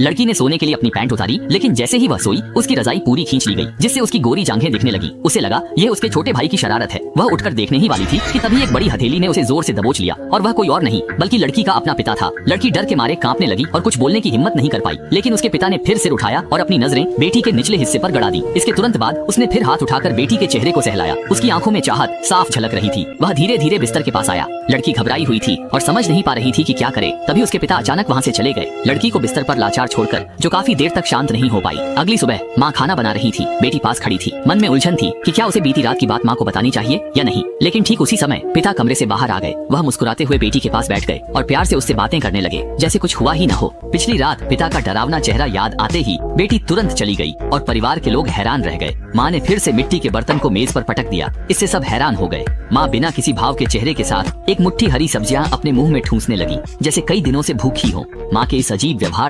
लड़की ने सोने के लिए अपनी पैंट उतारी, लेकिन जैसे ही वह सोई उसकी रजाई पूरी खींच ली गई, जिससे उसकी गोरी जांघें दिखने लगी। उसे लगा यह उसके छोटे भाई की शरारत है। वह उठकर देखने ही वाली थी कि तभी एक बड़ी हथेली ने उसे जोर से दबोच लिया और वह कोई और नहीं बल्कि लड़की का अपना पिता था। लड़की डर के मारे कांपने लगी और कुछ बोलने की हिम्मत नहीं कर पाई, लेकिन उसके पिता ने फिर सिर उठाया और अपनी नजरें बेटी के निचले हिस्से पर गड़ा दी। इसके तुरंत बाद उसने फिर हाथ उठाकर बेटी के चेहरे को सहलाया। उसकी आंखों में चाहत साफ झलक रही थी। वह धीरे धीरे बिस्तर के पास आया। लड़की घबराई हुई थी और समझ नहीं पा रही थी कि क्या करे। तभी उसके पिता अचानक वहाँ से चले गए, लड़की को बिस्तर पर लाचार छोड़कर, जो काफी देर तक शांत नहीं हो पाई। अगली सुबह माँ खाना बना रही थी। बेटी पास खड़ी थी। मन में उलझन थी कि क्या उसे बीती रात की बात माँ को बतानी चाहिए या नहीं। लेकिन ठीक उसी समय पिता कमरे से बाहर आ गए। वह मुस्कुराते हुए बेटी के पास बैठ गए और प्यार से उससे बातें करने लगे जैसे कुछ हुआ ही न हो। पिछली रात पिता का डरावना चेहरा याद आते ही बेटी तुरंत चली गई और परिवार के लोग हैरान रह गए। माँ ने फिर से मिट्टी के बर्तन को मेज पर पटक दिया। इससे सब हैरान हो गए। माँ बिना किसी भाव के चेहरे के साथ एक मुट्ठी हरी सब्जियां अपने मुंह में ठूंसने लगी, जैसे कई दिनों से भूखी हो। माँ के इस अजीब व्यवहार